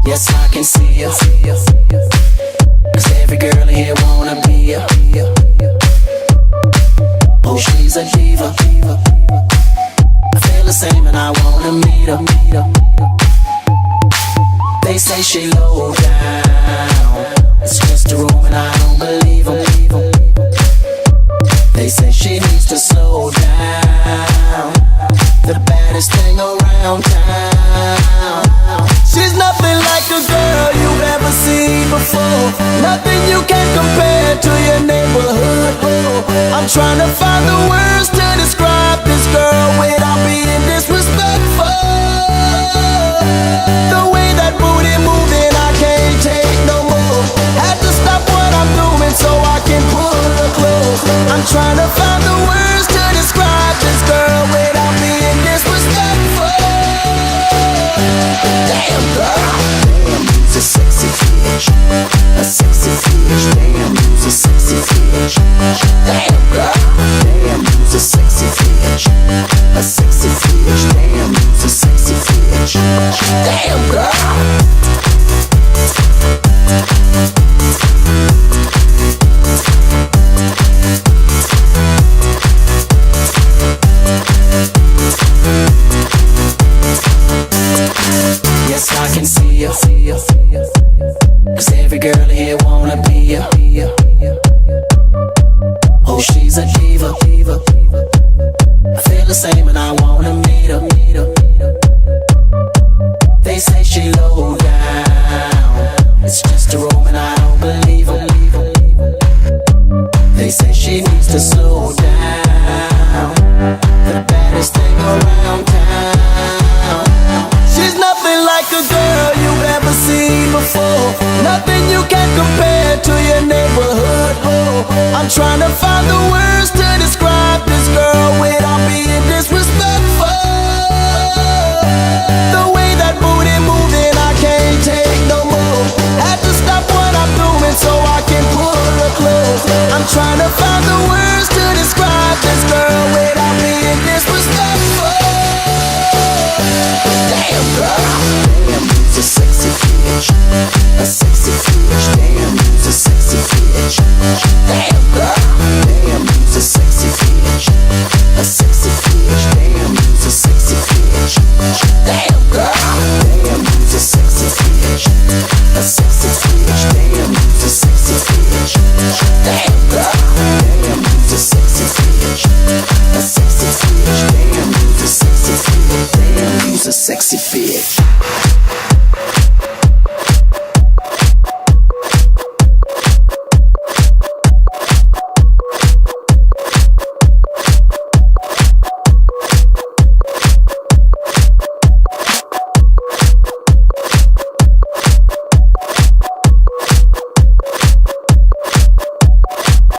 Yes, I can see ya. 'Cause every girl here wanna be ya. Oh, she's a diva. I feel the same and I wanna meet her. They say she low down. It's just a room and I don't believe them. They say she needs to slow down. The baddest thing around town. She's nothing like a girl you've ever seen before. Nothing you can compare to your neighborhood. I'm trying to find the words to describe this girl without being disrespectful. The way that booty moving, I can't take no more. Had to stop what I'm doing so I can pull her close. I'm trying to find the words to describe this girl without being disrespectful. Damn girl, damn, you's a sexy bitch, a sexy bitch. Damn, you's a sexy bitch. Damn girl, damn, you's a sexy bitch, a sexy bitch. Damn, you's a sexy bitch. Damn girl. Yes, I can see ya. 'Cause every girl here wanna be ya. Oh, she's a diva. I feel the same and I wanna meet her. They say she low down. It's just a room and I don't believe them. They say she needs to slow down. The baddest thing around town. She's nothing like a girl you've ever seen before. Nothing you can compare to your neighborhood. I'm trying to find the words to describe this girl without being